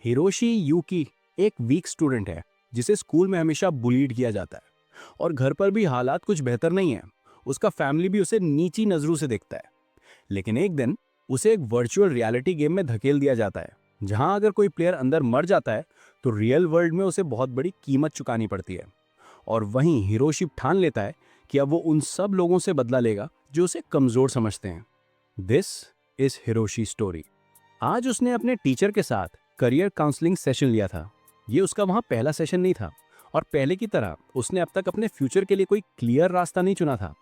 Hiroshi यूकी एक weak student है जिसे स्कूल में हमेशा बुलीड किया जाता है और घर पर भी हालात कुछ बेहतर नहीं है। उसका फैमिली भी उसे नीची नजरों से देखता है। लेकिन एक दिन उसे एक वर्चुअल रियलिटी गेम में धकेल दिया जाता है जहां अगर कोई प्लेयर अंदर मर जाता है तो रियल वर्ल्ड में उसे बहुत बड़ी कीमत चुकानी पड़ती है। और वहीं हिरोशी ठान लेता है कि अब वो उन सब लोगों से बदला लेगा जो उसे कमजोर समझते हैं। This is Hiroshi story. आज उसने अपने टीचर के साथ करियर काउंसलिंग सेशन लिया था। ये उसका वहाँ पहला सेशन नहीं था और पहले की तरह उसने अब तक अपने फ्यूचर के लिए कोई क्लियर रास्ता नहीं चुना था।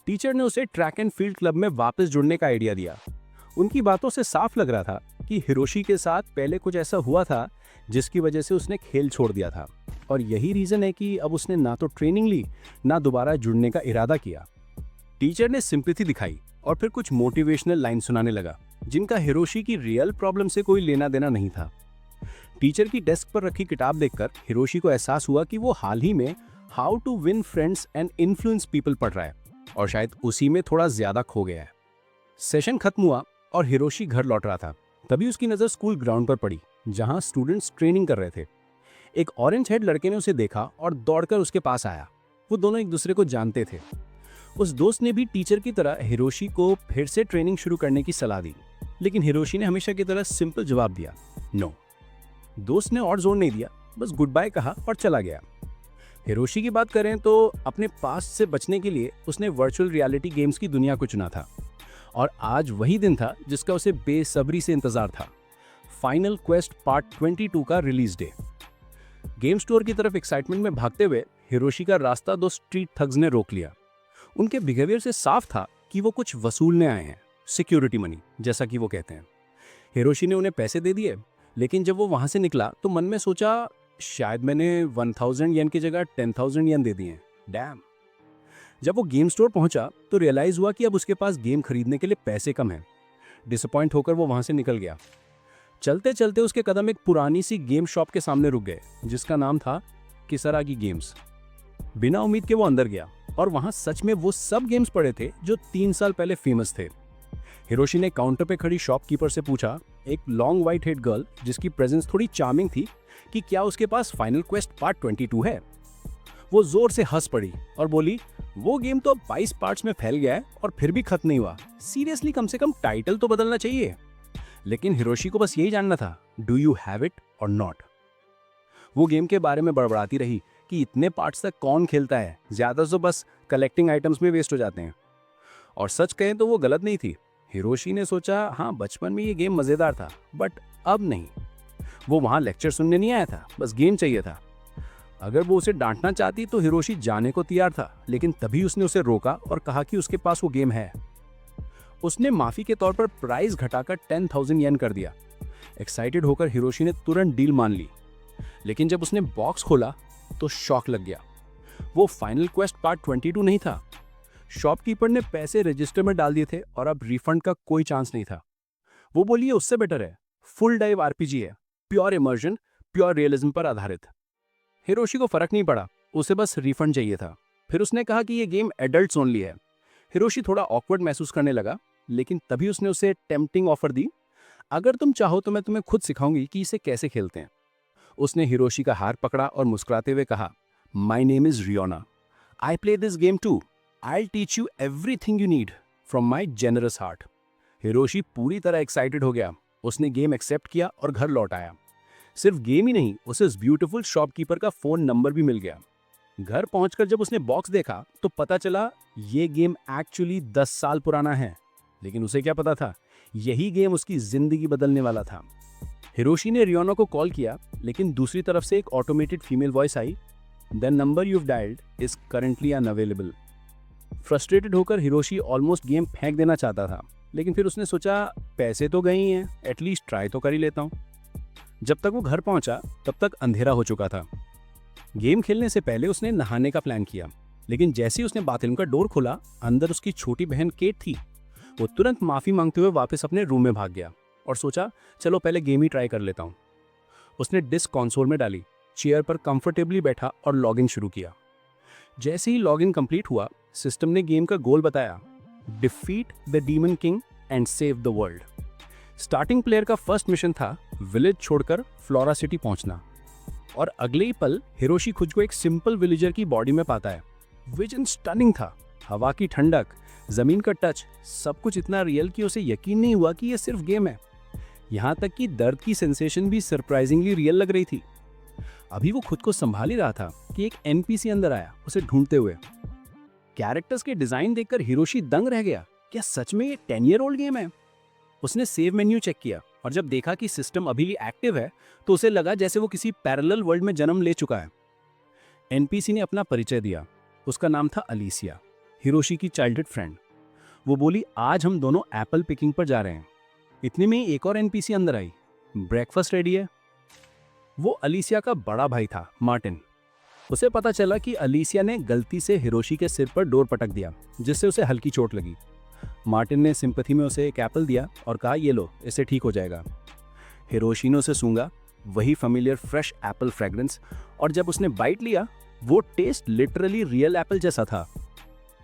टीचर ने उसे ट्रैक एंड फील्ड क्लब में वापस जुड़ने का आइडिया दिया। उनकी बातों से साफ लग रहा था कि हिरोशी के साथ पहले कुछ ऐसा हुआ था जिसकी वजह से उसने खेल छोड़ दिया था और यही रीजन है कि अब उसने ना तो ट्रेनिंग ली ना दोबारा जुड़ने का इरादा किया। टीचर ने सिंपैथी दिखाई और फिर कुछ मोटिवेशनल लाइन सुनाने लगा जिनका हिरोशी की रियल प्रॉब्लम से कोई लेना देना नहीं था। टीचर की डेस्क पर रखी किताब देखकर हिरोशी को एहसास हुआ कि वो हाल ही में how to win friends and influence people पढ़ रहा है और शायद उसी में थोड़ा ज्यादा खो गया है। सेशन खत्म हुआ और हिरोशी घर लौट रहा था। तभी उसकी नजर स्कूल ग्राउंड पर पड़ी जहां स्टूडेंट्स ट्रेनिंग कर रहे थे। एक ऑरेंज हेड लड़के ने उसे देखा और दौड़कर उसके पास आया। वो दोनों एक दूसरे को जानते थे। उस दोस्त ने भी टीचर की तरह हिरोशी को फिर से ट्रेनिंग शुरू करने की सलाह दी, लेकिन हिरोशी ने हमेशा की तरह सिंपल जवाब दिया, नो। दोस्त ने और जोर नहीं दिया, बस गुड बाय कहा और चला गया। हिरोशी की बात करें तो अपने पास्ट से बचने के लिए उसने वर्चुअल रियलिटी गेम्स की दुनिया को चुना था और आज वही दिन था जिसका उसे बेसब्री से इंतजार था, फाइनल क्वेस्ट पार्ट 22 का रिलीज डे। गेम स्टोर की तरफ एक्साइटमेंट में भागते हुए हिरोशी का रास्ता दो स्ट्रीट थग्स ने रोक लिया। उनके बिहेवियर से साफ था कि वो कुछ वसूलने आए हैं, सिक्योरिटी मनी जैसा कि वो कहते हैं। हिरोशी ने उन्हें पैसे दे दिए, लेकिन जब वो वहां से निकला तो मन में सोचा शायद मैंने 1000 येन की जगह 10,000 येन दे दिए। डैम। जब वो गेम स्टोर पहुंचा तो रियलाइज हुआ कि अब उसके पास गेम खरीदने के लिए पैसे कम हैं। डिसअपॉइंट होकर वो वहां से निकल गया। चलते चलते उसके कदम एक पुरानी सी गेम शॉप के सामने रुक गए जिसका नाम था किसरागी गेम्स। बिना उम्मीद के वो अंदर गया और वहां सच में वो सब गेम्स पड़े थे जो 3 साल पहले फेमस थे। हिरोशी ने काउंटर पे खड़ी शॉपकीपर से पूछा, एक लॉन्ग व्हाइट हेड गर्ल जिसकी प्रेजेंस थोड़ी चार्मिंग थी, कि क्या उसके पास फाइनल क्वेस्ट पार्ट 22 है। वो जोर से हंस पड़ी और बोली, वो गेम तो 22 पार्ट्स में फैल गया है और फिर भी खत्म नहीं हुआ। सीरियसली कम से कम टाइटल तो बदलना चाहिए। लेकिन हिरोशी को बस यही जानना था, डू यू हैव इट और नॉट। वो गेम के बारे में बड़बड़ाती रही कि इतने पार्ट्स तक कौन खेलता है, ज्यादा तो बस कलेक्टिंग आइटम्स में वेस्ट हो जाते हैं। और सच कहें तो वो गलत नहीं थी। हिरोशी ने सोचा, हाँ बचपन में ये गेम मजेदार था, बट अब नहीं। वो वहां लेक्चर सुनने नहीं आया था, बस गेम चाहिए था। अगर वो उसे डांटना चाहती तो हिरोशी जाने को तैयार था, लेकिन तभी उसने उसे रोका और कहा कि उसके पास वो गेम है। उसने माफी के तौर पर प्राइस घटाकर 10,000 येन कर दिया। एक्साइटेड होकर हिरोशी ने तुरंत डील मान ली। लेकिन जब उसने बॉक्स खोला तो शॉक लग गया। वो फाइनल क्वेस्ट पार्ट 22 नहीं था। शॉपकीपर ने पैसे रजिस्टर में डाल दिए थे और अब रिफंड का कोई चांस नहीं था। वो बोली ये उससे बेटर है, फुल डाइव आरपीजी है, प्योर इमर्जन, प्योर रियलिज्म पर आधारित। हिरोशी को फर्क नहीं पड़ा, उसे बस रिफंड चाहिए था। फिर उसने कहा कि ये गेम एडल्ट्स ओनली है। हिरोशी थोड़ा ऑकवर्ड महसूस करने लगा, लेकिन तभी उसने उसे टेम्पटिंग ऑफर दी, अगर तुम चाहो तो मैं तुम्हें खुद सिखाऊंगी कि इसे कैसे खेलते हैं। उसने हिरोशी का हाथ पकड़ा और मुस्कुराते हुए कहा, my name is Riona, I play this game too, I teach you everything you need from my generous heart. Hiroshi पूरी तरह एक्साइटेड हो गया। उसने गेम एक्सेप्ट किया और घर लौट आया। सिर्फ गेम ही नहीं, उसे उस ब्यूटीफुल शॉपकीपर का फोन नंबर भी मिल गया। घर पहुंचकर जब उसने बॉक्स देखा तो पता चला ये गेम एक्चुअली 10 साल पुराना है। लेकिन उसे क्या पता था, यही गेम उसकी जिंदगी बदलने वाला था। हिरोशी ने रियोना को कॉल किया, लेकिन दूसरी तरफ से एक automated female voice I, the number you've dialled is currently unavailable. Frustrated होकर हिरोशी ऑलमोस्ट गेम फेंक देना चाहता था, लेकिन फिर उसने सोचा पैसे तो गए ही हैं, एटलीस्ट ट्राई तो कर ही लेता हूँ। जब तक वो घर पहुंचा तब तक अंधेरा हो चुका था। गेम खेलने से पहले उसने नहाने का प्लान किया, लेकिन जैसे ही उसने बाथरूम का डोर खोला, अंदर उसकी छोटी बहन केट थी। वो तुरंत माफी मांगते हुए वापस अपने रूम में भाग गया और सोचा चलो पहले गेम ही ट्राई कर लेता हूँ। उसने डिस्क कंसोल में डाली, चेयर पर कंफर्टेबली बैठा और लॉगिन शुरू किया। जैसे ही लॉगिन कंप्लीट हुआ, सिस्टम ने गेम का गोल बताया, defeat the demon king and save the world. Starting player का फर्स्ट मिशन था विलेज छोड़कर फ्लोरा सिटी पहुंचना, और अगले ही पल हिरोशी खुद को एक सिंपल विलेजर की बॉडी में पाता है। विजन स्टनिंग था, हवा की ठंडक, जमीन का टच, सब कुछ इतना रियल कि उसे यकीन नहीं हुआ कि यह सिर्फ गेम है। यहाँ तक कि दर्द की सेंसेशन भी सरप्राइजिंगली रियल लग रही थी। अभी वो खुद को संभाल ही रहा था कि एक एनपीसी अंदर आया उसे ढूंढते हुए। कैरेक्टर्स के डिजाइन देखकर हिरोशी दंग रह गया। क्या सच में ये 10 ईयर ओल्ड गेम है? उसने सेव मेन्यू चेक किया और जब देखा कि सिस्टम अभी भी एक्टिव है तो उसे लगा जैसे वो किसी पैरेलल वर्ल्ड में जन्म ले चुका है। एनपीसी ने अपना परिचय दिया। उसका नाम था अलीसिया, हिरोशी की चाइल्डहुड फ्रेंड। वो बोली, आज हम दोनों एप्पल पिकिंग पर जा रहे हैं। इतने में ही एक और एनपीसी अंदर आई। ब्रेकफास्ट रेडी है? वो अलीसिया का बड़ा भाई था, मार्टिन। उसे पता चला कि अलीसिया ने गलती से हिरोशी के सिर पर डोर पटक दिया, जिससे उसे हल्की चोट लगी। मार्टिन ने सिंपैथी में उसे एक एप्पल दिया और कहा, ये लो, इससे ठीक हो जाएगा। हिरोशी ने उसे सूंघा, वही फेमिलियर फ्रेश एप्पल फ्रेग्रेंस, और जब उसने बाइट लिया वो टेस्ट लिटरली रियल एप्पल जैसा था।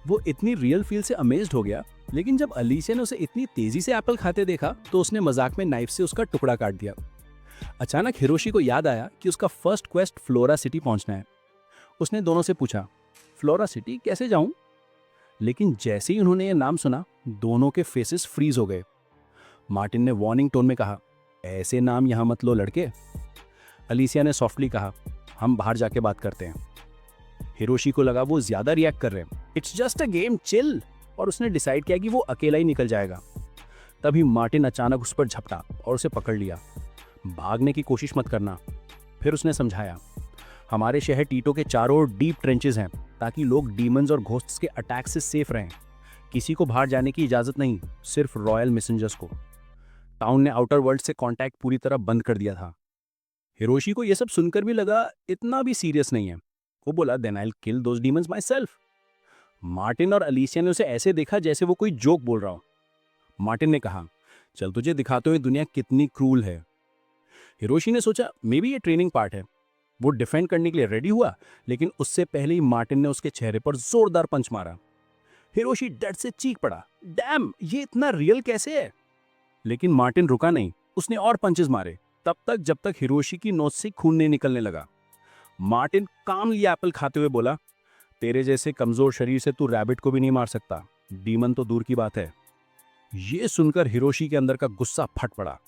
वो इतनी रियल फील से अमेज्ड हो गया, लेकिन जब अलीसिया ने उसे इतनी तेजी से एप्पल खाते देखा तो उसने मजाक में नाइफ से उसका टुकड़ा काट दिया। अचानक हिरोशी को याद आया कि उसका फर्स्ट क्वेस्ट फ्लोरा सिटी पहुंचना है। उसने दोनों से पूछा, फ्लोरा सिटी कैसे जाऊं? लेकिन जैसे ही उन्होंने ये नाम सुना, दोनों के फेसेस फ्रीज हो गए। मार्टिन ने वार्निंग टोन में कहा, ऐसे नाम यहां मत लो लड़के। अलीसिया ने सॉफ्टली कहा, हम बाहर जाके बात करते हैं। हिरोशी को लगा वो ज्यादा रिएक्ट कर रहे हैं। It's just a game, chill. और उसने डिसाइड किया कि वो अकेला ही निकल जाएगा। तभी मार्टिन अचानक उस पर झपटा और उसे पकड़ लिया। भागने की कोशिश मत करना। फिर उसने समझाया, हमारे शहर टीटो के चारों ओर डीप ट्रेंचेस हैं ताकि लोग डीमंस और घोस्ट्स के अटैक से सेफ रहें। किसी को बाहर जाने की इजाजत नहीं, सिर्फ रॉयल मैसेंजर्स को। टाउन ने आउटर वर्ल्ड से कांटेक्ट पूरी तरह बंद कर दिया था। हिरोशी को यह सब सुनकर भी लगा इतना भी सीरियस नहीं है। वो बोला, then I will kill those demons myself. Martin और अलीसिया ने उसे ऐसे देखा जैसे वो कोई जोक बोल रहा हो। मार्टिन ने कहा, चल तुझे दिखाते हुए दुनिया कितनी क्रूल है। हिरोशी ने सोचा, मे बी ये ट्रेनिंग पार्ट है। वो डिफेंड करने के लिए रेडी हुआ, लेकिन उससे पहले ही मार्टिन ने उसके चेहरे पर जोरदार पंच मारा। हिरोशी डर से चीख पड़ा, डैम, ये इतना रियल कैसे है? लेकिन मार्टिन रुका नहीं, उसने और पंचेस मारे, तब तक जब तक हिरोशी की नोच से खून नहीं निकलने लगा। मार्टिन कामली एप्पल खाते हुए बोला, तेरे जैसे कमजोर शरीर से तू रैबिट को भी नहीं मार सकता, डीमन तो दूर की बात है। ये सुनकर हिरोशी के अंदर का गुस्सा फट पड़ा।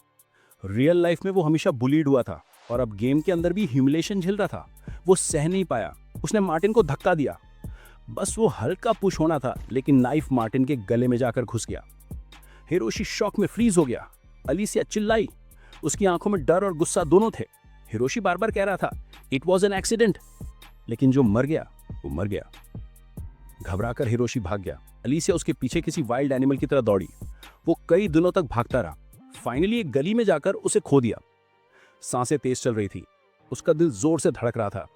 रियल लाइफ में वो हमेशा बुलीड हुआ था और अब गेम के अंदर भी ह्यूमिलेशन झेल रहा था। वो सह नहीं पाया। उसने मार्टिन को धक्का दिया। बस वो हल्का पुश होना था, लेकिन नाइफ मार्टिन के गले में जाकर घुस गया। हिरोशी शॉक में फ्रीज हो गया। अलीसिया चिल्लाई। उसकी आंखों में डर और गुस्सा दोनों थे। हिरोशी बार बार कह रहा था, इट वॉज एन एक्सीडेंट। लेकिन जो मर गया वो मर गया। घबराकर हिरोशी भाग गया। अलीसिया उसके पीछे किसी वाइल्ड एनिमल की तरह दौड़ी। वो कई दिनों तक भागता रहा। फाइनली एक गली में जाकर उसे खो दिया। सांसें तेज चल रही थी। उसका दिल जोर से धड़क रहा था।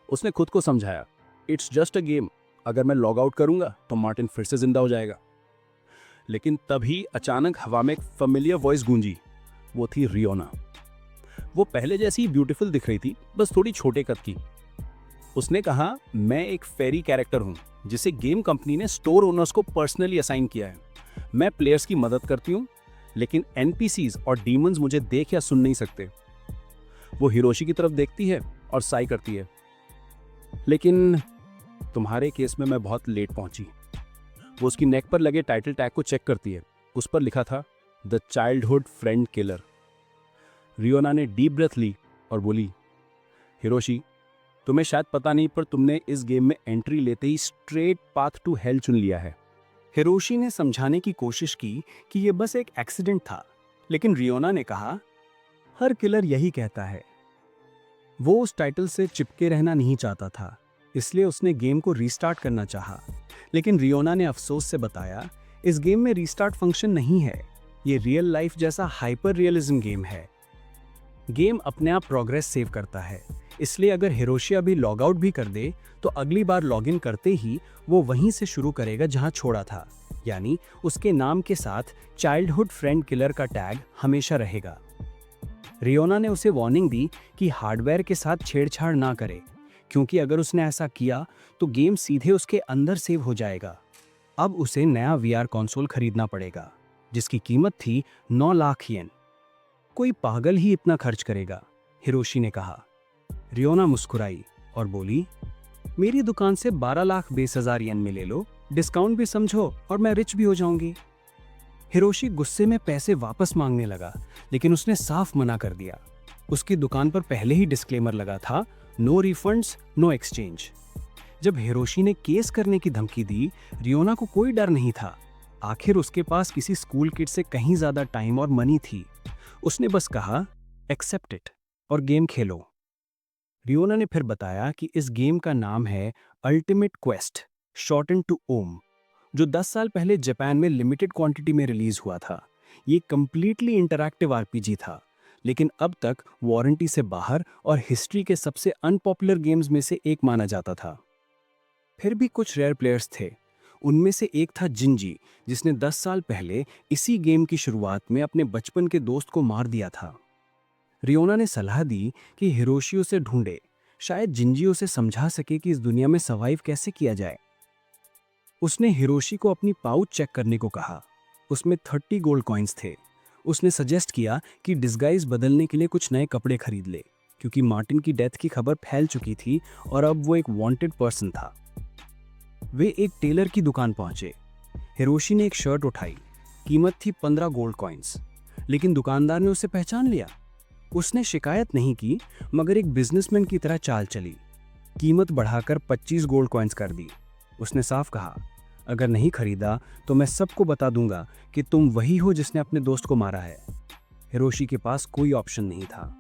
उसने खुद को समझाया, इट्स जस्ट अ गेम। अगर मैं लॉग आउट करूंगा तो मार्टिन फिर से जिंदा हो जाएगा। लेकिन तभी अचानक हवा में एक फेमिलियर वॉइस गूंजी। वो थी रियोना। वो पहले जैसी ब्यूटीफुल दिख रही थी, बस थोड़ी छोटे कद की। उसने कहा, मैं एक फेरी कैरेक्टर हूं जिसे गेम कंपनी ने स्टोर ओनर्स को पर्सनली असाइन किया है। मैं प्लेयर्स की मदद करती हूं, लेकिन एनपीसीज और डीमंस मुझे देख या सुन नहीं सकते। वो हिरोशी की तरफ देखती है और साई करती है। लेकिन तुम्हारे केस में मैं बहुत लेट पहुंची। वो उसकी नेक पर लगे टाइटल टैग को चेक करती है। उस पर लिखा था, the childhood friend killer. Riyona ने डीप ब्रेथ ली और बोली, हिरोशी, तुम्हें शायद पता नहीं, पर तुमने इस गेम में एंट्री लेते ही स्ट्रेट पाथ टू हेल चुन लिया है। हिरोशी ने समझाने की कोशिश की कि यह बस एक एक्सीडेंट था, लेकिन रियोना ने कहा, हर किलर यही कहता है। वो उस टाइटल से चिपके रहना नहीं चाहता था, इसलिए उसने गेम को रीस्टार्ट करना चाहा। लेकिन रियोना ने अफसोस से बताया, इस गेम में रीस्टार्ट फंक्शन नहीं है। ये रियल लाइफ जैसा हाइपर रियलिज्म गेम है। गेम अपने आप प्रोग्रेस सेव करता है, इसलिए अगर हिरोशी अभी लॉग आउट भी कर दे तो अगली बार लॉग इन करते ही वो वहीं से शुरू करेगा जहां छोड़ा था, यानी उसके नाम के साथ चाइल्डहुड फ्रेंड किलर का टैग हमेशा रहेगा। रियोना ने उसे वार्निंग दी कि हार्डवेयर के साथ छेड़छाड़ ना करे, क्योंकि अगर उसने ऐसा किया तो गेम सीधे उसके अंदर सेव हो जाएगा। अब उसे नया वीआर कंसोल खरीदना पड़ेगा। जिसकी कीमत थी 9 लाख येन। कोई पागल ही इतना खर्च करेगा, हिरोशी ने कहा। रियोना मुस्कुराई और बोली, मेरी दुकान से 12 लाख 20,000 येन में ले लो, डिस्काउंट भी समझो और मैं रिच भी हो जाऊंगी। हिरोशी गुस्से में पैसे वापस मांगने लगा, लेकिन उसने साफ मना कर दिया। उसकी दुकान पर पहले ही डिस्क्लेमर लगा था, नो रिफंड्स, नो एक्सचेंज। जब हिरोशी ने केस करने की धमकी दी, रियोना को कोई डर नहीं था। आखिर उसके पास किसी स्कूल किड से कहीं ज्यादा टाइम और मनी थी। उसने बस कहा, एक्सेप्ट इट और गेम खेलो। रियोना ने फिर बताया कि इस गेम का नाम है ultimate quest, shorten two ohm, जो 10 साल पहले जापान में लिमिटेड क्वांटिटी में रिलीज हुआ था। ये कंप्लीटली इंटरैक्टिव आरपीजी था, लेकिन अब तक वारंटी से बाहर और हिस्ट्री के सबसे अनपॉपुलर गेम्स में से एक माना जाता था। फिर भी कुछ रेयर प्लेयर्स थे। उनमें से एक था जिंजी, जिसने 10 साल पहले इसी गेम की शुरुआत में अपने बचपन के दोस्त को मार दिया था। रियोना ने सलाह दी कि हिरोशी उसे ढूंढे, शायद जिंजी उसे समझा सके कि इस दुनिया में सर्वाइव कैसे किया जाए। उसने हिरोशी को अपनी पाउच चेक करने को कहा। उसमें 30 गोल्ड कॉइन्स थे। उसने सजेस्ट किया कि डिस्गाइज बदलने के लिए कुछ नए कपड़े खरीद ले, क्योंकि मार्टिन की डेथ की खबर फैल चुकी थी और अब वो एक वांटेड पर्सन था। वे एक टेलर की दुकान पहुंचे। हिरोशी ने एक शर्ट उठाई। कीमत थी 15 गोल्ड कॉइन्स, लेकिन दुकानदार ने उसे पहचान लिया। उसने शिकायत नहीं की, मगर एक बिजनेसमैन की तरह चाल चली। कीमत बढ़ाकर 25 गोल्ड कॉइन्स कर दी। उसने साफ कहा, अगर नहीं खरीदा तो मैं सबको बता दूंगा कि तुम वही हो जिसने अपने दोस्त को मारा है। हिरोशी के पास कोई ऑप्शन नहीं था।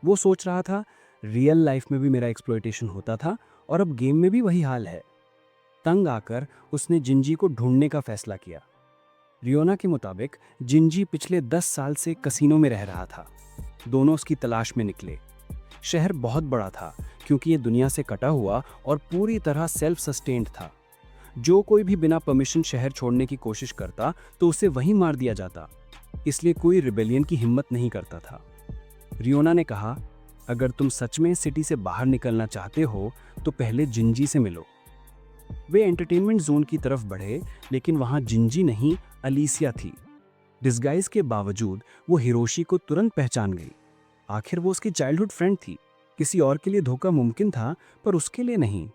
वो सोच रहा था, रियल लाइफ में भी मेरा एक्सप्लॉयटेशन होता था और अब गेम में भी वही हाल है। तंग आकर उसने जिंजी को ढूंढने का फैसला किया। रियोना के मुताबिक जिंजी पिछले 10 साल से कसीनो में रह रहा था। दोनों उसकी तलाश में निकले। शहर बहुत बड़ा था, क्योंकि ये दुनिया से कटा हुआ और पूरी तरह सेल्फ सस्टेन्ड था। जो कोई भी बिना परमिशन शहर छोड़ने की कोशिश करता तो उसे वहीं मार दिया जाता, इसलिए कोई रिबेलियन की हिम्मत नहीं करता था। रियोना ने कहा, अगर तुम सच में सिटी से बाहर निकलना चाहते हो तो पहले जिंजी से मिलो। वे एंटरटेनमेंट जोन की तरफ बढ़े, लेकिन वहां जिंजी नहीं, अलीसिया थी। डिस्गाइज के बावजूद वो हिरोशी को तुरंत पहचान गई। आखिर वो उसकी चाइल्डहुड फ्रेंड थी। किसी और के लिए धोखा मुमकिन था, पर उसके लिए नहीं।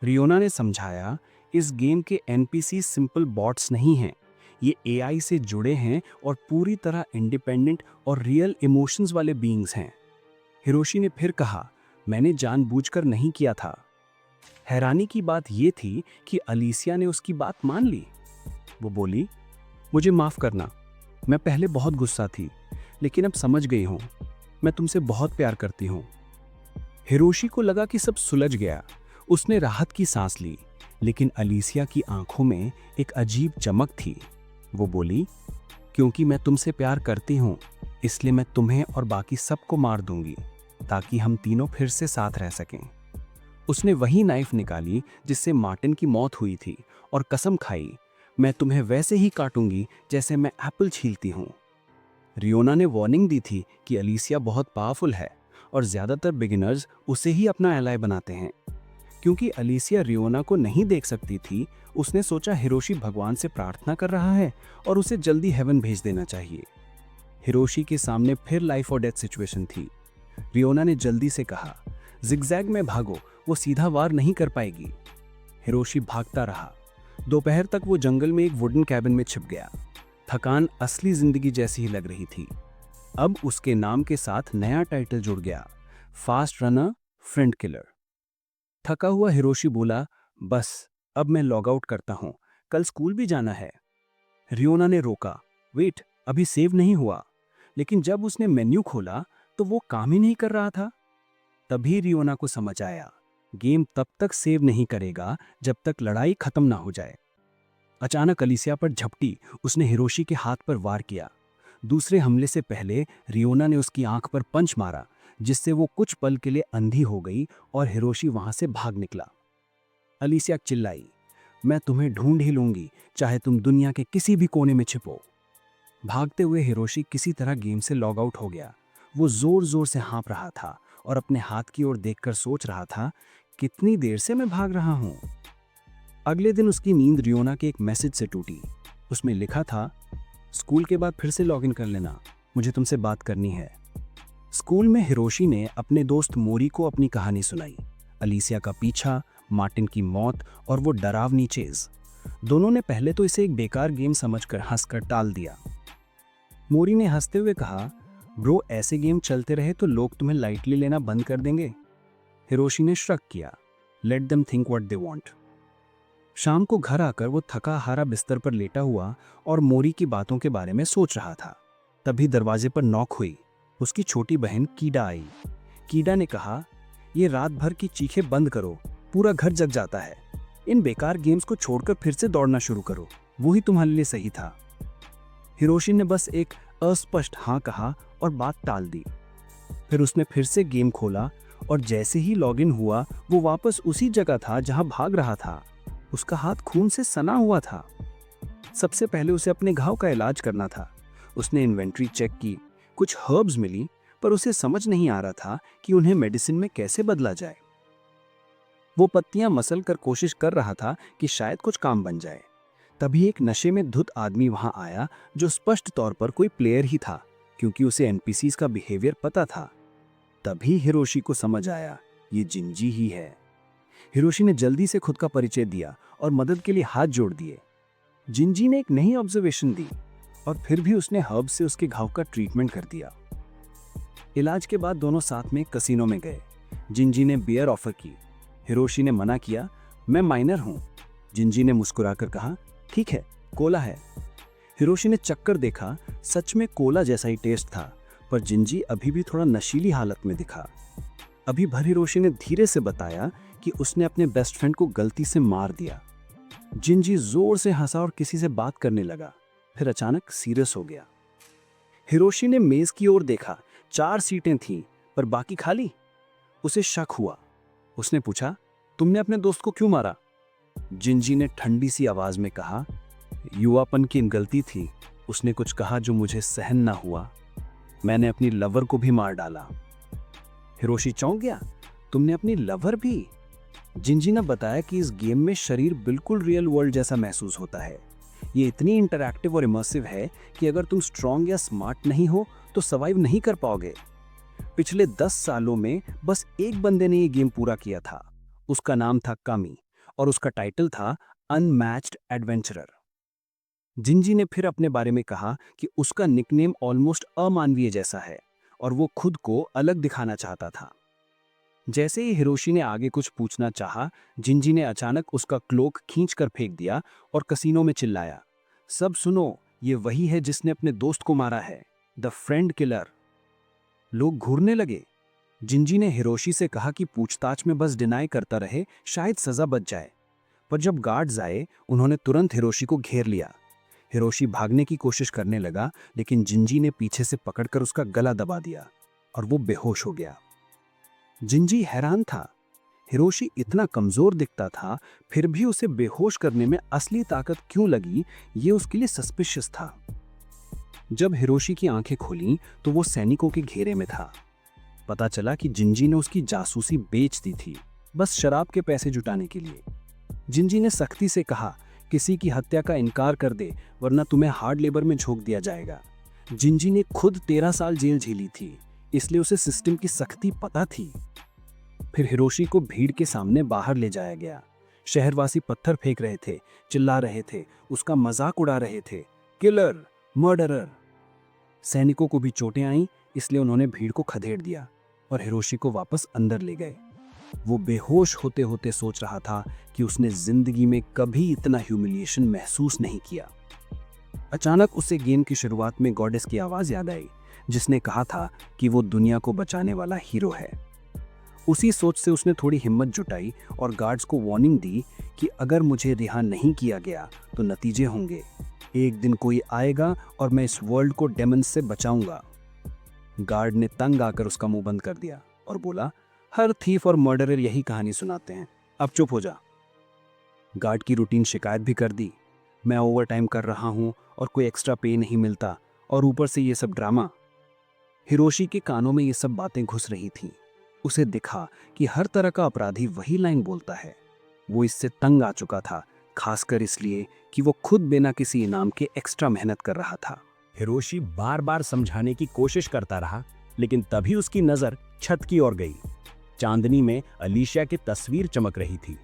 रियोना ने समझाया, इस गेम के एनपीसी सिंपल बॉट्स नहीं हैं। ये एआई से जुड़े हैं और पूरी तरह इंडिपेंडेंट और रियल इमोशंस वाले बीइंग्स हैं। हिरोशी ने फिर कहा, मैंने जानबूझकर नहीं किया था। हैरानी की बात यह थी कि अलीसिया ने उसकी बात मान ली। वो बोली, मुझे माफ करना, मैं पहले बहुत गुस्सा थी, लेकिन अब समझ गई हूं, मैं तुमसे बहुत प्यार करती हूं। हिरोशी को लगा कि सब सुलझ गया। उसने राहत की सांस ली, लेकिन अलीसिया की आंखों में एक अजीब चमक थी। वो बोली, क्योंकि मैं तुमसे प्यार करती हूं, इसलिए मैं तुम्हें और बाकी सबको मार दूंगी, ताकि हम तीनों फिर से साथ रह सकें। उसने वही नाइफ निकाली जिससे मार्टिन की मौत हुई थी और कसम खाई, मैं तुम्हें वैसे ही काटूंगी जैसे मैं एप्पल छीलती हूं। रियोना ने वार्निंग दी थी कि अलीसिया बहुत पावरफुल है और ज्यादातर बिगिनर्स उसे ही अपना एलाय बनाते हैं। क्योंकि अलीसिया रियोना को नहीं देख सकती थी, उसने सोचा हिरोशी भगवान से प्रार्थना कर रहा है और उसे जल्दी हेवन भेज देना चाहिए। हिरोशी के सामने फिर लाइफ और डेथ सिचुएशन थी। रियोना ने जल्दी से कहा, जिगजैग में भागो, वो सीधा वार नहीं कर पाएगी। हिरोशी भागता रहा। दोपहर तक वो जंगल में एक वुडन कैबिन में छिप गया। थकान असली जिंदगी जैसी ही लग रही थी। अब उसके नाम के साथ नया टाइटल जुड़ गया, फास्ट रनर, फ्रेंड किलर। थका हुआ हिरोशी बोला, बस अब मैं लॉग आउट करता हूं, कल स्कूल भी जाना है। रियोना ने रोका, वेट, अभी सेव नहीं हुआ। लेकिन जब उसने मेन्यू खोला तो वो काम ही नहीं कर रहा था। तभी रियोना को समझ आया, गेम तब तक सेव नहीं करेगा जब तक लड़ाई खत्म ना हो जाए। अचानक अलीसिया पर झपटी उसने हिरोशी के हाथ पर वार किया। दूसरे हमले से पहले रियोना ने उसकी आंख पर पंच मारा, जिससे वो कुछ पल के लिए अंधी हो गई और हिरोशी वहां से भाग निकला। अलीसिया चिल्लाई, मैं तुम्हें ढूंढ ही लूंगी, चाहे तुम दुनिया के किसी भी कोने में छिपो। भागते हुए हिरोशी किसी तरह गेम से लॉग आउट हो गया। वो जोर जोर से हाँफ रहा था और अपने हाथ की ओर देखकर सोच रहा था, कितनी देर से मैं भाग रहा हूं। अगले दिन उसकी नींद रियोना के एक मैसेज से टूटी। उसमें लिखा था, स्कूल के बाद फिर से लॉगिन कर लेना, मुझे तुमसे बात करनी है। स्कूल में हिरोशी ने अपने दोस्त मोरी को अपनी कहानी सुनाई। अलीसिया का पीछा, मार्टिन की मौत और वो डरावनी चेज। दोनों ने पहले तो इसे एक बेकार गेम समझकर हंसकर टाल दिया। मोरी ने हंसते हुए कहा, ब्रो ऐसे गेम चलते रहे तो लोग तुम्हें लाइटली लेना बंद कर देंगे। हिरोशी ने श्रग किया, let them think what they want. शाम को घर आकर वो थका हारा बिस्तर पर लेटा हुआ और मोरी की बातों के बारे में सोच रहा था। तभी दरवाजे पर नॉक हुई। उसकी छोटी बहन कीडा आई। कीडा ने कहा, ये रात भर की चीखें बंद करो, पूरा घर जग जाता है। इन बेकार गेम्स को छोड़कर फिर से दौड़ना शुरू करो, वही तुम्हारे लिए सही था। हिरोशी ने बस एक अस्पष्ट हाँ कहा और बात टाल दी। फिर उसने फिर से गेम खोला और जैसे ही लॉगिन हुआ वो वापस उसी जगह था जहां भाग रहा था। उसका हाथ खून से सना हुआ था। सबसे पहले उसे अपने घाव का इलाज करना था। उसने इन्वेंट्री चेक की, कुछ हर्ब्स मिली, पर उसे समझ नहीं आ रहा था कि उन्हें मेडिसिन में कैसे बदला जाए। वो पत्तियां मसल कर कोशिश कर रहा था कि शायद कुछ काम बन जाए। तभी एक नशे में धुत आदमी वहां आया जो स्पष्ट तौर पर कोई प्लेयर ही था, क्योंकि उसे एनपीसीज का बिहेवियर पता था। तभी हिरोशी को समझ आया, ये जिंजी ही है। हिरोशी ने जल्दी से खुद का परिचय दिया और मदद के लिए हाथ जोड़ दिए। जिंजी ने एक नई ऑब्जर्वेशन दी और फिर भी उसने हर्ब से उसके घाव का ट्रीटमेंट कर दिया। इलाज के बाद दोनों साथ में कसिनो में गए। जिंजी ने बियर ऑफर की। हिरोशी ने मना किया, मैं माइनर हूं। जिंजी ने मुस्कुराकर कहा, ठीक है, कोला है। हिरोशी ने चक्कर देखा, सच में कोला जैसा ही टेस्ट था, पर जिंजी अभी भी थोड़ा नशीली हालत में दिखा। अभी भर हिरोशी ने धीरे से बताया कि उसने अपने बेस्ट फ्रेंड को गलती से मार दिया। जिंजी जोर से हंसा और किसी से बात करने लगा, फिर अचानक सीरियस हो गया। हिरोशी ने मेज की ओर देखा, 4 सीटें थीं, पर बाकी खाली। उसे शक हुआ। उसने पूछा, तुमने अपने दोस्त को क्यों मारा? जिंजी ने ठंडी सी आवाज में कहा, युवापन की गलती थी। उसने कुछ कहा जो मुझे सहन ना हुआ। मैंने अपनी लवर को भी मार डाला। हिरोशी चौंक गया, तुमने अपनी लवर भी? जिंजी ने बताया कि इस गेम में शरीर बिल्कुल रियल वर्ल्ड जैसा महसूस होता है। ये इतनी इंटरैक्टिव और इमर्सिव है कि अगर तुम स्ट्रांग या स्मार्ट नहीं हो तो सर्वाइव नहीं कर पाओगे। पिछले 10 सालों में बस एक बंदे ने ये गेम पूरा किया था। उसका नाम था कामी और उसका टाइटल था अनमैच्ड एडवेंचरर। जिंजी ने फिर अपने बारे में कहा कि उसका निकनेम ऑलमोस्ट अमानवीय जैसा है और वो खुद को अलग दिखाना चाहता था। जैसे ही हिरोशी ने आगे कुछ पूछना चाहा, जिंजी ने अचानक उसका क्लोक खींचकर फेंक दिया और कसीनो में चिल्लाया, सब सुनो, ये वही है जिसने अपने दोस्त को मारा है, द फ्रेंड किलर। लोग घूरने लगे। जिंजी ने हिरोशी से कहा कि पूछताछ में बस डिनाई करता रहे, शायद सजा बच जाए। पर जब गार्ड्स आए, उन्होंने तुरंत हिरोशी को घेर लिया। हिरोशी भागने की कोशिश करने लगा, लेकिन जिंजी ने पीछे से पकड़कर उसका गला दबा दिया और वो बेहोश हो गया। जिंजी हैरान था। हिरोशी इतना कमजोर दिखता था, फिर भी उसे बेहोश करने में असली ताकत क्यों लगी, ये उसके लिए सस्पिशियस था। जब हिरोशी की आंखें खुलीं तो वो सैनिकों के घेरे में था। पता चला कि जिंजी ने उसकी जासूसी बेच दी थी, बस शराब के पैसे जुटाने के लिए। जिंजी ने सख्ती से कहा, किसी की हत्या का इनकार कर दे, वरना तुम्हें हार्ड लेबर में झोंक दिया जाएगा। जिंजी ने खुद 13 साल जेल झेली थी, इसलिए उसे सिस्टम की सख्ती पता थी। फिर हिरोशी को भीड़ के सामने बाहर ले जाया गया। शहरवासी पत्थर फेंक रहे थे, चिल्ला रहे थे, उसका मजाक उड़ा रहे थे, किलर, मर्डरर। सैनिकों को भी चोटें आईं, इसलिए उन्होंने भीड़ को खदेड़ दिया और हिरोशी को वापस अंदर ले गए। वो बेहोश होते होते सोच रहा था कि उसने जिंदगी में कभी इतना ह्यूमिलिएशन महसूस नहीं किया। अचानक उसे गेम की शुरुआत में गॉडेस की आवाज याद आई, जिसने कहा था कि वो दुनिया को बचाने वाला हीरो है। उसी सोच से उसने थोड़ी हिम्मत जुटाई और गार्ड्स को वार्निंग दी कि अगर मुझे रिहा नहीं किया गया तो नतीजे होंगे। एक दिन कोई आएगा और मैं इस वर्ल्ड को डेमन्स से बचाऊंगा। गार्ड ने तंग आकर उसका मुंह बंद कर दिया और बोला, हर थीफ और मर्डरर यही कहानी सुनाते हैं, अब चुप हो जा। गार्ड की रूटीन शिकायत भी कर दी, मैं ओवर टाइम कर रहा हूं और कोई एक्स्ट्रा पे नहीं मिलता, और ऊपर से ये सब ड्रामा। हिरोशी के कानों में ये सब बातें घुस रही थीं। उसे दिखा कि हर तरह का अपराधी वही लाइन बोलता है। वो इससे तंग आ चुका था, खासकर इसलिए कि वो खुद बिना किसी इनाम के एक्स्ट्रा मेहनत कर रहा था। हिरोशी बार बार समझाने की कोशिश करता रहा, लेकिन तभी उसकी नजर छत की ओर गई। चांदनी में अलीशिया की तस्वीर चमक रही थी।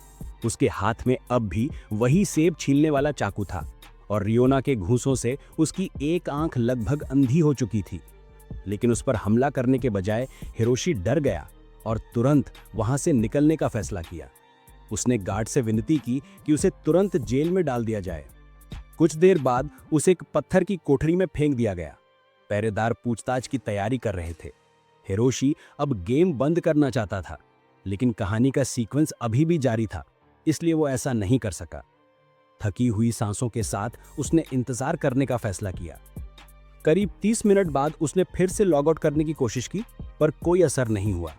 उसके हाथ में अब भी वही सेब छीलने वाला चाकू था और रियोना के घूंसों से उसकी एक आंख लगभग अंधी हो चुकी थी। लेकिन उस पर हमला करने के बजाय हिरोशी डर गया और तुरंत वहां से निकलने का फैसला किया। उसने गार्ड से विनती की कि उसे तुरंत जेल में डाल दिया जाए। कुछ देर बाद उसे एक पत्थर की कोठरी में फेंक दिया गया। पहरेदार पूछताछ की तैयारी कर रहे थे। हिरोशी अब गेम बंद करना चाहता था, लेकिन कहानी का सीक्वेंस अभी भी जारी था, इसलिए वो ऐसा नहीं कर सका। थकी हुई सांसों के साथ उसने इंतजार करने का फैसला किया। करीब 30 मिनट बाद उसने फिर से लॉग आउट करने की कोशिश की, पर कोई असर नहीं हुआ।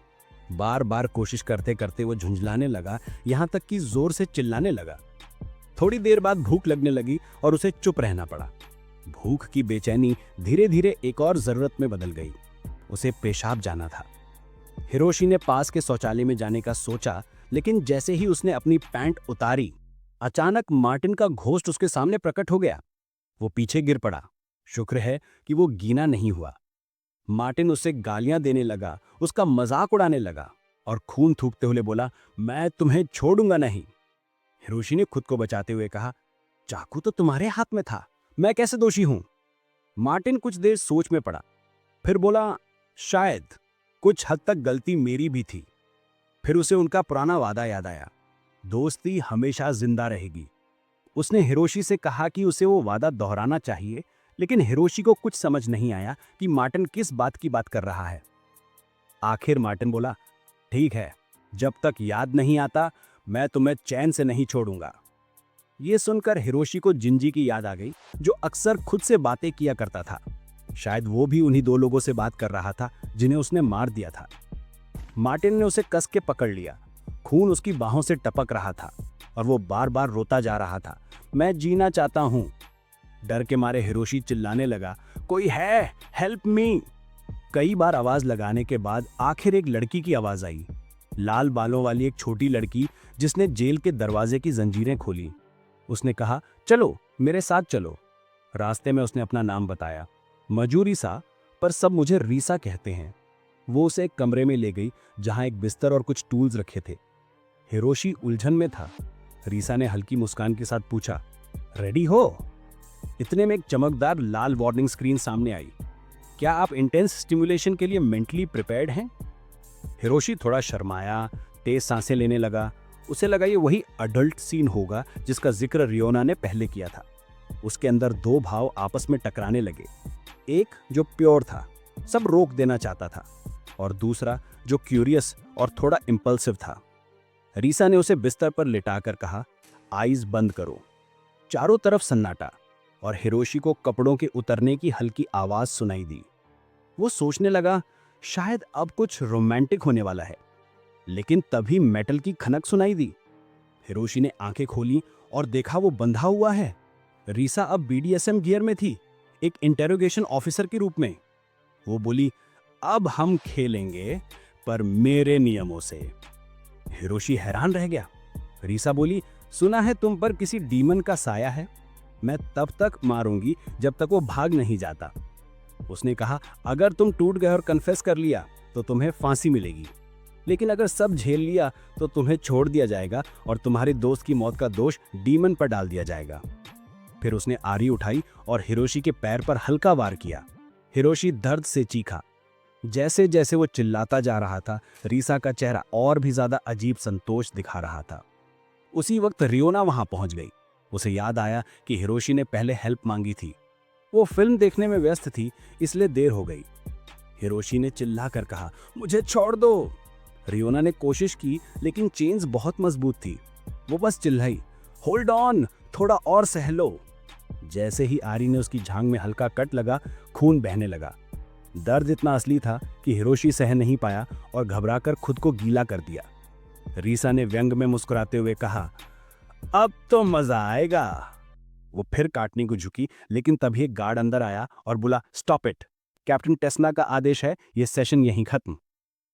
बार बार कोशिश करते करते वो झुंझलाने लगा, यहां तक कि जोर से चिल्लाने लगा। थोड़ी देर बाद भूख लगने लगी और उसे चुप रहना पड़ा। भूख की बेचैनी धीरे धीरे एक और जरूरत में बदल गई। उसे पेशाब जाना था। हिरोशी ने पास के शौचालय में जाने का सोचा, लेकिन जैसे ही उसने अपनी पैंट उतारी, अचानक मार्टिन का घोस्ट उसके सामने प्रकट हो गया। वो पीछे गिर पड़ा। शुक्र है कि वो गीना नहीं हुआ। मार्टिन उसे गालियां देने लगा, उसका मजाक उड़ाने लगा और खून थूकते हुए बोला, मैं तुम्हें छोड़ूंगा नहीं। हिरोशी ने खुद को बचाते हुए कहा, चाकू तो तुम्हारे हाथ में था, मैं कैसे दोषी हूं? मार्टिन कुछ देर सोच में पड़ा, फिर बोला, शायद कुछ हद तक गलती मेरी भी थी। फिर उसे उनका पुराना वादा याद आया, दोस्ती हमेशा जिंदा रहेगी। उसने हिरोशी से कहा कि उसे वो वादा दोहराना चाहिए, लेकिन हिरोशी को कुछ समझ नहीं आया कि मार्टिन किस बात की बात कर रहा है। आखिर मार्टिन बोला, ठीक है, जब तक याद नहीं आता मैं तुम्हें चैन से नहीं छोड़ूंगा। ये सुनकर हिरोशी को जिंजी की याद आ गई, जो अक्सर खुद से बातें किया करता था। शायद वो भी उन्हीं दो लोगों से बात कर रहा था जिन्हें उसने मार दिया था। मार्टिन ने उसे कस के पकड़ लिया। खून उसकी बाहों से टपक रहा था और वो बार बार रोता जा रहा था, मैं जीना चाहता हूं। डर के मारे हिरोशी चिल्लाने लगा, कोई है, हेल्प मी। कई बार आवाज लगाने के बाद आखिर एक लड़की की आवाज आई। लाल बालों वाली एक छोटी लड़की, जिसने जेल के दरवाजे की जंजीरें खोली। उसने कहा, चलो मेरे साथ चलो। रास्ते में उसने अपना नाम बताया, मजूरिसा, पर सब मुझे रीसा कहते हैं। वो उसे एक कमरे में ले गई जहां एक बिस्तर और कुछ टूल्स रखे थे। हिरोशी उलझन में था। रीसा ने हल्की मुस्कान के साथ पूछा, रेडी हो? इतने में एक चमकदार लाल वार्निंग स्क्रीन सामने आई। क्या आप इंटेंस स्टिमुलेशन के लिए मेंटली प्रिपेयर्ड हैं? हिरोशी थोड़ा शर्माया, तेज सांसें लेने लगा। उसे लगा ये वही अडल्ट सीन होगा जिसका जिक्र रियोना ने पहले किया था। उसके अंदर दो भाव आपस में टकराने लगे, एक जो प्योर था, सब रोक देना चाहता था, और दूसरा जो क्यूरियस और थोड़ा इंपल्सिव था। रीसा ने उसे बिस्तर पर लिटाकर कहा, आईज बंद करो। चारों तरफ सन्नाटा और हिरोशी को कपड़ों के उतरने की हल्की आवाज सुनाई दी। वो सोचने लगा, शायद अब कुछ रोमांटिक होने वाला है, लेकिन तभी मेटल की खनक सुनाई दी। हिरोशी ने आंखें खोली और देखा वो बंधा हुआ है। रीसा अब बीडीएसएम गियर में थी, एक इंटेरोगेशन ऑफिसर के रूप में। वो बोली, अब हम खेलेंगे, पर मेरे नियमों से। हिरोशी हैरान रह गया। रीसा बोली, सुना है तुम पर किसी डीमन का साया है, मैं तब तक मारूंगी जब तक वो भाग नहीं जाता। उसने कहा, अगर तुम टूट गए और कन्फेस कर लिया तो तुम्हें फांसी मिलेगी, लेकिन अगर सब झेल लिया तो तुम्हें छोड़ दिया जाएगा और तुम्हारे दोस्त की मौत का दोष डीमन पर डाल दिया जाएगा। फिर उसने आरी उठाई और हिरोशी के पैर पर हल्का वार किया। हिरोशी दर्द से चीखा। जैसे जैसे वो चिल्लाता जा रहा था, रीसा का चेहरा और भी ज्यादा अजीब संतोष दिखा रहा था। उसी वक्त रियोना वहां पहुंच गई। उसे याद आया कि हिरोशी ने पहले हेल्प मांगी थी। वो फिल्म देखने में व्यस्त थी, इसलिए देर हो गई। हिरोशी ने चिल्लाकर कहा, मुझे छोड़ दो। रियोना ने कोशिश की, लेकिन चेन्स बहुत मजबूत थी। वो बस चिल्लाई, होल्ड ऑन, थोड़ा और सह लो। जैसे ही आरी ने उसकी जांघ में हल्का कट लगा, खून बहने लगा। दर्द इतना असली था कि हिरोशी सह नहीं पाया और घबराकर खुद को गीला कर दिया। रीसा ने व्यंग में मुस्कुराते हुए कहा, अब तो मजा आएगा। वो फिर काटने को झुकी, लेकिन तभी एक गार्ड अंदर आया और बोला, स्टॉप इट, कैप्टन टेस्ला का आदेश है, ये सेशन यहीं खत्म।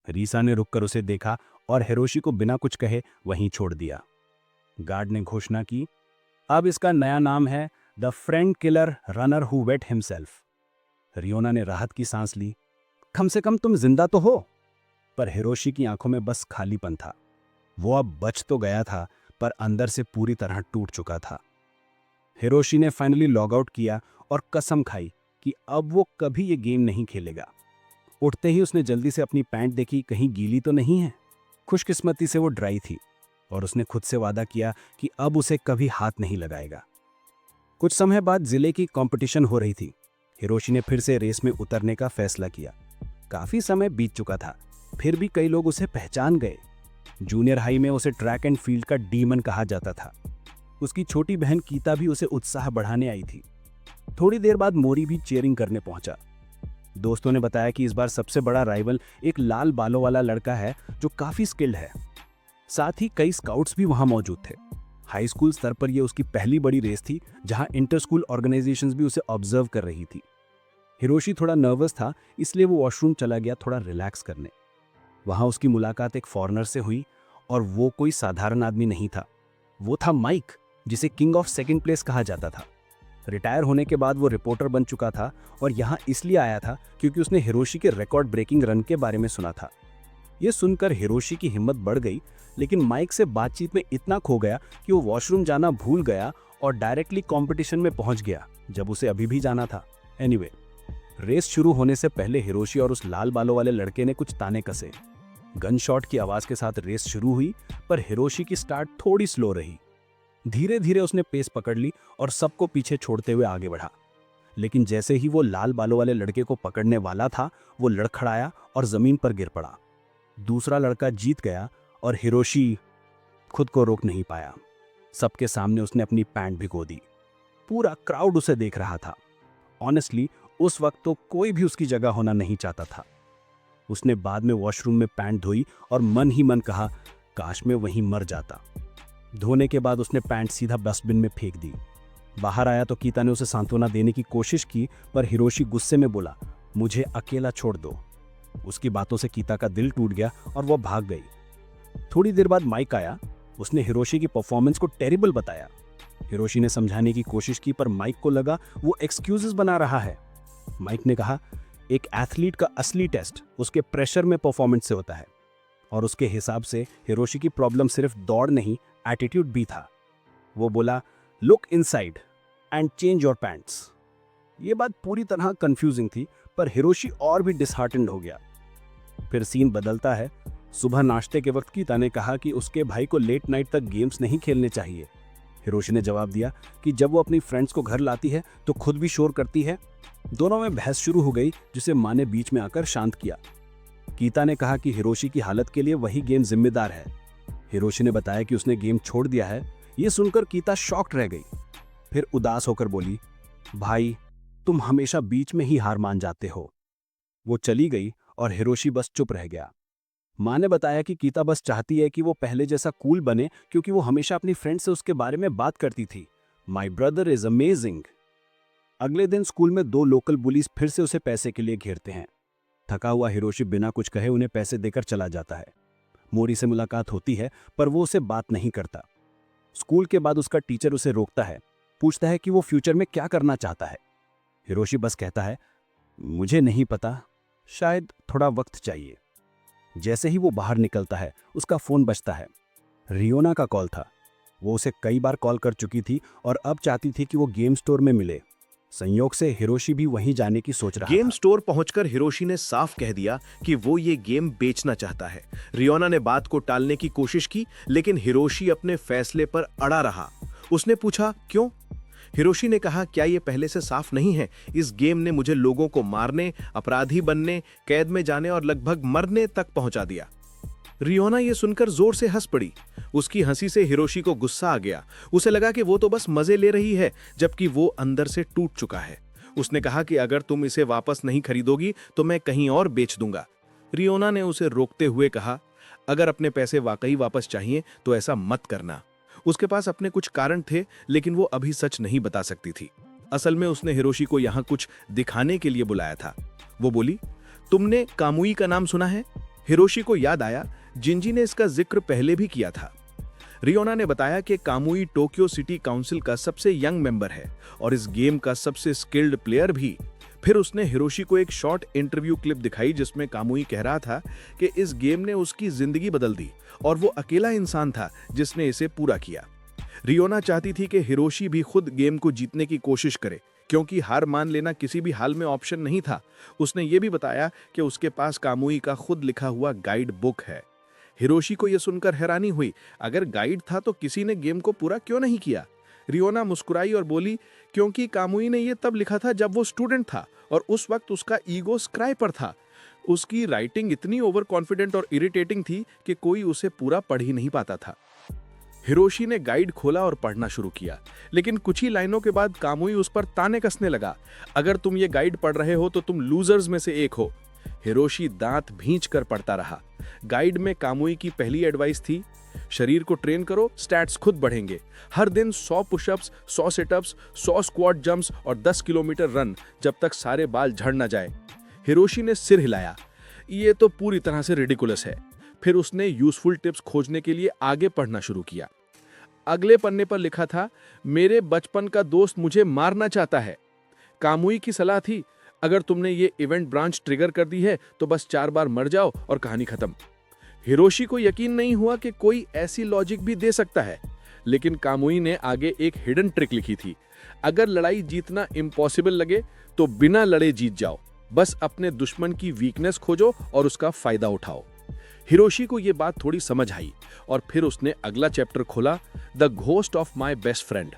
रीसा ने रुककर उसे देखा और हिरोशी को बिना कुछ कहे वहीं छोड़ दिया। गार्ड ने घोषणा की, अब इसका नया नाम है the friend killer runner who wait himself. Riona ने राहत की सांस ली। कम से कम तुम जिंदा तो हो। पर हिरोशी की आंखों में बस खालीपन था। वो अब बच तो गया था, पर अंदर से पूरी तरह टूट चुका था। हिरोशी ने फाइनली लॉग आउट किया और कसम खाई कि अब वो कभी ये गेम नहीं खेलेगा। उठते ही उसने जल्दी से अपनी पैंट देखी, कहीं गीली तो नहीं है। खुशकिस्मती से वो ड्राई थी और उसने खुद से वादा किया कि अब उसे कभी हाथ नहीं लगाएगा। कुछ समय बाद जिले की कंपटीशन हो रही थी। हिरोशी ने फिर से रेस में उतरने का फैसला किया। काफी समय बीत चुका था, फिर भी कई लोग उसे पहचान गए। जूनियर हाई में उसे ट्रैक एंड फील्ड का डीमन कहा जाता था। उसकी छोटी बहन गीता भी उसे उत्साह बढ़ाने आई थी। थोड़ी देर बाद मोरी भी चीयरिंग करने पहुंचा। दोस्तों ने बताया कि इस बार सबसे बड़ा राइवल एक लाल बालों वाला लड़का है जो काफी स्किल्ड है। साथ ही कई स्काउट्स भी वहां मौजूद थे। हाई स्कूल स्तर पर यह उसकी पहली बड़ी रेस थी, जहां इंटर स्कूल ऑर्गेनाइजेशंस भी उसे ऑब्जर्व कर रही थी। हिरोशी थोड़ा नर्वस था, इसलिए वो वॉशरूम चला गया थोड़ा रिलैक्स करने। वहां उसकी मुलाकात एक फॉरेनर से हुई और वो कोई साधारण आदमी नहीं था। वो था माइक, जिसे किंग ऑफ सेकंड प्लेस कहा जाता था। रिटायर होने के बाद वो रिपोर्टर बन चुका था और यहाँ इसलिए आया था क्योंकि उसने हिरोशी के रिकॉर्ड ब्रेकिंग रन के बारे में सुना था। ये सुनकर हिरोशी की हिम्मत बढ़ गई, लेकिन माइक से बातचीत में इतना खो गया कि वो वॉशरूम जाना भूल गया और डायरेक्टली कंपटीशन में पहुंच गया, जब उसे अभी भी जाना था। एनीवे, रेस शुरू होने से पहले हिरोशी और उस लाल बालों वाले लड़के ने कुछ ताने कसे। गन शॉट की आवाज के साथ रेस शुरू हुई, पर हिरोशी की स्टार्ट थोड़ी स्लो रही। धीरे धीरे उसने पेस पकड़ ली और सबको पीछे छोड़ते हुए आगे बढ़ा। लेकिन जैसे ही वो लाल बालों वाले लड़के को पकड़ने वाला था, वो लड़खड़ाया और जमीन पर गिर पड़ा। दूसरा लड़का जीत गया और हिरोशी खुद को रोक नहीं पाया। सबके सामने उसने अपनी पैंट भिगो दी। पूरा क्राउड उसे देख रहा था। ऑनेस्टली उस वक्त तो कोई भी उसकी जगह होना नहीं चाहता था। उसने बाद में वॉशरूम में पैंट धोई और मन ही मन कहा, काश मैं वहीं मर जाता। धोने के बाद उसने पैंट सीधा डस्टबिन में फेंक दी। बाहर आया तो गीता ने उसे सांत्वना देने की कोशिश की, पर हिरोशी गुस्से में बोला, मुझे अकेला छोड़ दो। उसकी बातों से गीता का दिल टूट गया और वह भाग गई। थोड़ी देर बाद माइक आया। उसने हिरोशी की परफॉर्मेंस को टेरिबल बताया। हिरोशी ने समझाने की कोशिश की, पर माइक को लगा वो एक्सक्यूजेस बना रहा है। माइक ने कहा, एक एथलीट का असली टेस्ट उसके प्रेशर में परफॉर्मेंस से होता है, और उसके हिसाब से हिरोशी की प्रॉब्लम सिर्फ दौड़ नहीं, एटीट्यूड भी था। वो बोला, look inside and change your pants. ये बात पूरी तरह कंफ्यूजिंग थी, पर हिरोशी और भी डिसहार्टेंड हो गया। फिर सीन बदलता है। सुबह नाश्ते के वक्त गीता ने कहा कि उसके भाई को लेट नाइट तक गेम्स नहीं खेलने चाहिए। हिरोशी ने जवाब दिया कि जब वो अपनी फ्रेंड्स को घर लाती है तो खुद भी शोर करती है। दोनों में बहस शुरू हो गई, जिसे माँ ने बीच में आकर शांत किया। गीता ने कहा कि हिरोशी की हालत के लिए वही गेम जिम्मेदार है। हिरोशी ने बताया कि उसने गेम छोड़ दिया है। ये सुनकर गीता शॉक्ड रह गई। फिर उदास होकर बोली, भाई तुम हमेशा बीच में ही हार मान जाते हो। वो चली गई और हिरोशी बस चुप रह गया। माँ ने बताया कि गीता बस चाहती है कि वो पहले जैसा कूल बने, क्योंकि वो हमेशा अपनी फ्रेंड से उसके बारे में बात करती थी। My brother is amazing. अगले दिन स्कूल में 2 लोकल बुलीज फिर से उसे पैसे के लिए घेरते हैं। थका हुआ हिरोशी बिना कुछ कहे उन्हें पैसे देकर चला जाता है। मोरी से मुलाकात होती है, पर वो उसे बात नहीं करता। स्कूल के बाद उसका टीचर उसे रोकता है, पूछता है कि वो फ्यूचर में क्या करना चाहता है। हिरोशी बस कहता है, मुझे नहीं पता, शायद थोड़ा वक्त चाहिए। जैसे ही वो बाहर निकलता है, उसका फोन बजता है। रियोना का कॉल था। वो उसे कई बार कॉल कर चुकी थी और अब चाहती थी कि वो गेम स्टोर में मिले। संयोग से हिरोशी भी वहीं जाने की सोच रहा था। गेम स्टोर पहुंचकर हिरोशी ने साफ कह दिया कि वो ये गेम बेचना चाहता है। रियोना ने बात को टालने की कोशिश की, लेकिन हिरोशी अपने फैसले पर अड़ा रहा। उसने पूछा, क्यों? हिरोशी ने कहा, क्या ये पहले से साफ नहीं है? इस गेम ने मुझे लोगों को मारने, अपराधी बनने, कैद में जाने और लगभग मरने तक पहुंचा दिया। रियोना ये सुनकर जोर से हंस पड़ी। उसकी हंसी से हिरोशी को गुस्सा आ गया। उसे लगा कि वो तो बस मजे ले रही है, जबकि वो अंदर से टूट चुका है। उसने कहा कि अगर तुम इसे वापस नहीं खरीदोगी तो मैं कहीं और बेच दूंगा। रियोना ने उसे रोकते हुए कहा, अगर अपने पैसे वाकई वापस चाहिए तो ऐसा मत करना। उसके पास अपने कुछ कारण थे, लेकिन वो अभी सच नहीं बता सकती थी। असल में उसने हिरोशी को यहाँ कुछ दिखाने के लिए बुलाया था। वो बोली, तुमने कामुई का नाम सुना है? हिरोशी को याद आया, जिंजी ने इसका जिक्र पहले भी किया था। रियोना ने बताया कि कामुई टोक्यो सिटी काउंसिल का सबसे यंग मेंबर है और इस गेम का सबसे स्किल्ड प्लेयर भी। फिर उसने हिरोशी को एक शॉर्ट इंटरव्यू क्लिप दिखाई जिसमें कामुई कह रहा था कि इस गेम ने उसकी जिंदगी बदल दी और वो अकेला इंसान था जिसने इसे पूरा किया। रियोना चाहती थी कि हिरोशी भी खुद गेम को जीतने की कोशिश करे, क्योंकि हार मान लेना किसी भी हाल में ऑप्शन नहीं था। उसने ये भी बताया कि उसके पास कामुई का खुद लिखा हुआ गाइड बुक है। हिरोशी को यह सुनकर हैरानी हुई, अगर गाइड था तो किसी ने गेम को पूरा क्यों नहीं किया? रियोना मुस्कुराई और बोली, क्योंकि कामुई ने यह तब लिखा था जब वो स्टूडेंट था और उस वक्त उसका ईगो स्क्राई पर था। उसकी राइटिंग इतनी ओवर कॉन्फिडेंट और इरिटेटिंग थी कि कोई उसे पूरा पढ़ ही नहीं पाता था। हिरोशी ने गाइड खोला और पढ़ना शुरू किया, लेकिन कुछ ही लाइनों के बाद कामुई उस पर ताने कसने लगा। अगर तुम ये गाइड पढ़ रहे हो तो तुम लूजर्स में से एक हो। हिरोशी दांत भींच कर पढ़ता रहा। गाइड में कामुई की पहली एडवाइस थी, शरीर को ट्रेन करो, स्टैट्स खुद बढ़ेंगे। हर दिन 100 पुशअप्स, 100 सिटअप्स, 100 स्क्वाट जंप्स और 10 किलोमीटर रन, जब तक सारे बाल झड़ ना जाए। हिरोशी ने सिर हिलाया, ये तो पूरी तरह से रिडिकुलस है। फिर उसने यूजफुल टिप्स खोजने के लिए आगे पढ़ना शुरू किया। अगले पन्ने पर लिखा था, मेरे बचपन का दोस्त मुझे मारना चाहता है। कामुई की सलाह थी, अगर तुमने ये इवेंट ब्रांच ट्रिगर कर दी है तो बस 4 बार मर जाओ और कहानी खत्म। हिरोशी को यकीन नहीं हुआ कि कोई ऐसी लॉजिक भी दे सकता है, लेकिन कामुई ने आगे एक हिडन ट्रिक लिखी थी, अगर लड़ाई जीतना इम्पॉसिबल लगे तो बिना लड़े जीत जाओ, बस अपने दुश्मन की वीकनेस खोजो और उसका फायदा उठाओ। हिरोशी को यह बात थोड़ी समझ आई और फिर उसने अगला चैप्टर खोला, the ghost of my best friend.